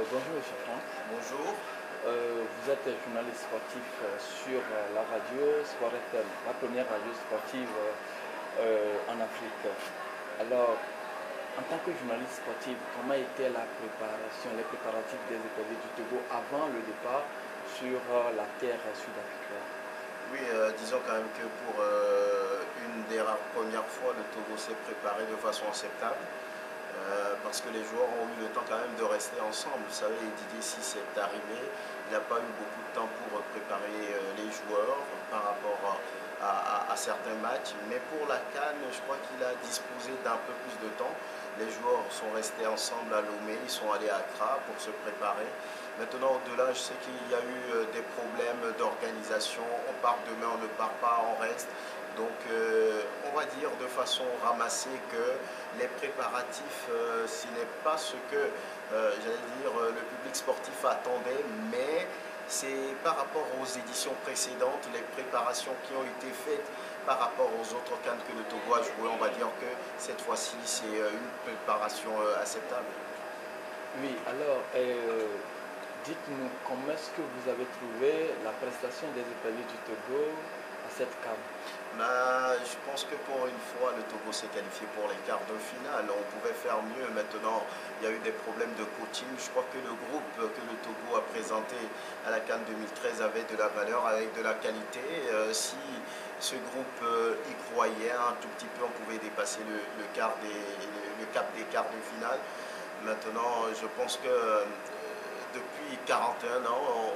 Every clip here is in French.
Bonjour Monsieur Franck. Bonjour. Vous êtes journaliste sportif sur la radio Sport FM, la première radio sportive en Afrique. Alors, en tant que journaliste sportif, comment était la préparation, les préparatifs des écoliers du Togo avant le départ sur la terre sud-africaine? Oui, disons quand même que pour une des rares premières fois, le Togo s'est préparé de façon acceptable. Parce que les joueurs ont eu le temps quand même de rester ensemble. Vous savez, Didier Six est arrivé, il n'a pas eu beaucoup de temps pour préparer les joueurs par rapport à certains matchs. Mais pour la CAN, je crois qu'il a disposé d'un peu plus de temps. Les joueurs sont restés ensemble à Lomé, ils sont allés à Accra pour se préparer. Maintenant, au-delà, je sais qu'il y a eu des problèmes d'organisation. On part demain, on ne part pas, on reste. Donc, on va dire de façon ramassée que les préparatifs, ce n'est pas ce que, j'allais dire, le public sportif attendait, mais c'est par rapport aux éditions précédentes, les préparations qui ont été faites par rapport aux autres CAN que le Togo a joué. On va dire que cette fois-ci, c'est une préparation acceptable. Oui, alors, dites-nous comment est-ce que vous avez trouvé la prestation des écoliers du Togo à cette CAN? Je pense que pour une fois, le Togo s'est qualifié pour les quarts de finale. On pouvait faire mieux. Maintenant, il y a eu des problèmes de coaching. Je crois que le groupe que le Togo a présenté à la CAN 2013 avait de la valeur, avec de la qualité. Si ce groupe y croyait un tout petit peu, on pouvait dépasser le cap des quarts de finale. Maintenant, je pense que depuis 41 ans,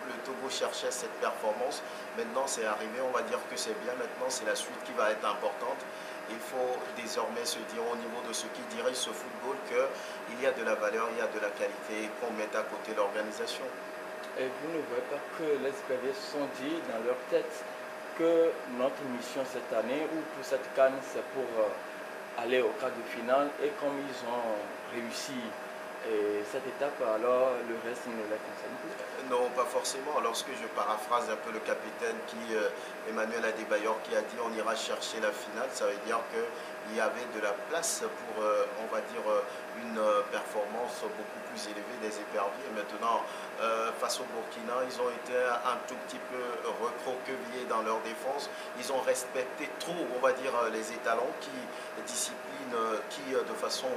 le Togo cherchait cette performance. Maintenant, c'est arrivé, on va dire que c'est bien. Maintenant, c'est la suite qui va être importante. Il faut désormais se dire au niveau de ceux qui dirigent ce football qu'il y a de la valeur, il y a de la qualité, qu'on mette à côté l'organisation. Et vous ne voyez pas que les écoliers se sont dit dans leur tête que notre mission cette année ou pour cette CAN, c'est pour aller au quart de finale, et comme ils ont réussi cette étape, alors le reste ne les concerne plus? Non, pas forcément. Lorsque je paraphrase un peu le capitaine Emmanuel Adebayor, qui a dit on ira chercher la finale, ça veut dire qu'il y avait de la place pour, on va dire, une performance beaucoup plus élevée des éperviers. Maintenant, face au Burkina, ils ont été un tout petit peu recroquevillés dans leur défense. Ils ont respecté trop, on va dire, les étalons qui disciplinent, de façon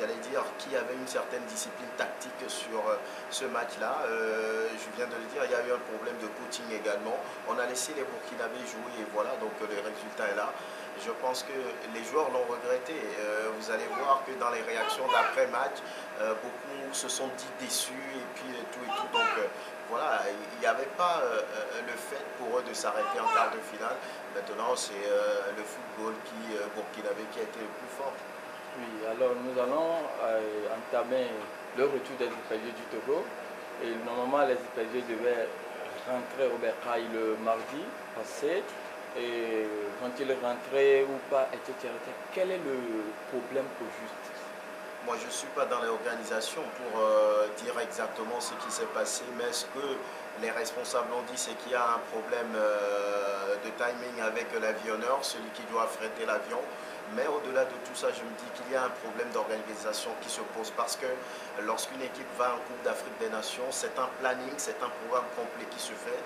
j'allais dire, qui avait une certaine discipline tactique sur ce match-là. Je viens de le dire, il y a eu un problème de coaching également. On a laissé les Burkinabés jouer et voilà, donc le résultat est là. Je pense que les joueurs l'ont regretté. Vous allez voir que dans les réactions d'après-match, beaucoup se sont dit déçus et puis tout et tout. Donc voilà, il n'y avait pas le fait pour eux de s'arrêter en quart de finale. Maintenant, c'est le football burkinabé qui a été le plus fort. Oui, alors nous allons entamer le retour des écoliers du Togo. Et normalement, les écoliers devaient rentrer au Bercail le mardi passé. Et vont-ils rentrer ou pas, etc. Quel est le problème au juste? Moi, je ne suis pas dans l'organisation pour dire exactement ce qui s'est passé, mais ce que les responsables ont dit, c'est qu'il y a un problème de timing avec l'avionneur, celui qui doit affréter l'avion. Mais au-delà de tout ça, je me dis qu'il y a un problème d'organisation qui se pose parce que lorsqu'une équipe va en Coupe d'Afrique des Nations, c'est un planning, c'est un programme complet qui se fait.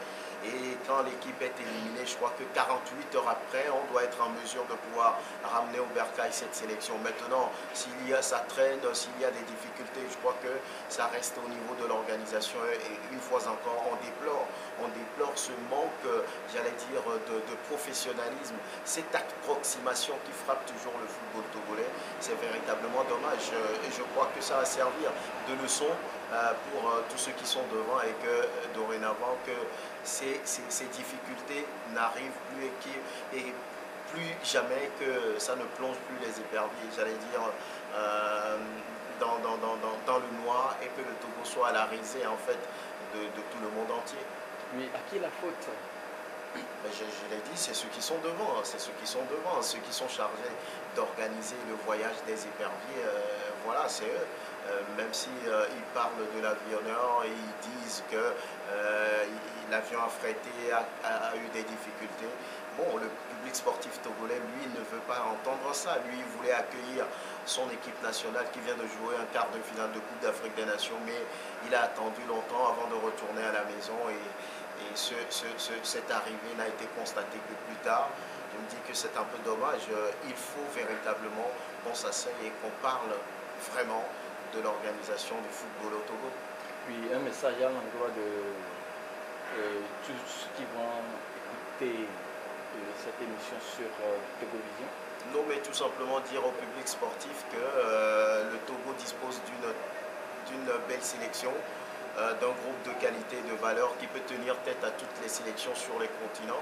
Et quand l'équipe est éliminée, je crois que 48 heures après, on doit être en mesure de pouvoir ramener au Bercail cette sélection. Maintenant, s'il y a ça traîne, s'il y a des difficultés, je crois que ça reste au niveau de l'organisation. Et une fois encore, on déplore ce manque, j'allais dire, de professionnalisme, cette approximation qui frappe toujours le football togolais. C'est véritablement dommage. Et je crois que ça va servir de leçon pour tous ceux qui sont devant et que dorénavant que ces difficultés n'arrivent plus et plus jamais que ça ne plonge plus les éperviers, j'allais dire, dans le noir et que le Togo soit à la risée en fait de tout le monde entier. Oui, à qui la faute? Mais je l'ai dit, c'est ceux qui sont devant, c'est ceux qui sont devant, ceux qui sont chargés d'organiser le voyage des éperviers, voilà, c'est eux. Même si ils parlent de l'avionneur et ils disent que l'avion affrété a eu des difficultés, bon, le public sportif togolais, lui, ne veut pas entendre ça. Lui, il voulait accueillir son équipe nationale qui vient de jouer un quart de finale de Coupe d'Afrique des Nations, mais il a attendu longtemps avant de retourner à la maison et cette arrivée n'a été constatée que plus tard. Je me dis que c'est un peu dommage. Il faut véritablement qu'on s'asseye et qu'on parle vraiment de l'organisation du football au Togo. Puis un message à l'endroit de tous ceux qui vont écouter cette émission sur Togovision. Non, mais tout simplement dire au public sportif que le Togo dispose d'une belle sélection, d'un groupe de qualité et de valeur qui peut tenir tête à toutes les sélections sur les continents.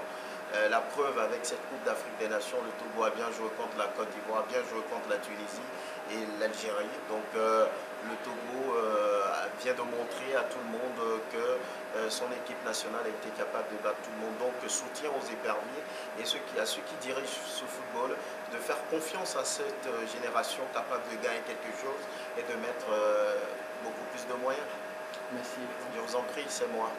La preuve avec cette Coupe d'Afrique des Nations, le Togo a bien joué contre la Côte d'Ivoire, a bien joué contre la Tunisie et l'Algérie. Donc le Togo vient de montrer à tout le monde que son équipe nationale a été capable de battre tout le monde. Donc soutien aux éperviers et à ceux qui dirigent ce football de faire confiance à cette génération capable de gagner quelque chose et de mettre beaucoup plus de moyens. Merci. Je vous en prie, c'est moi.